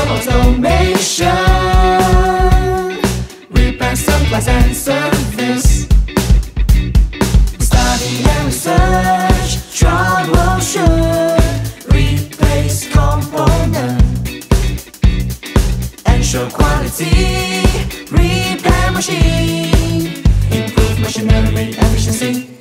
automation, repair, supplies and service. Study and research, troubleshoot, replace component, ensure quality, repair machine, improve machinery efficiency.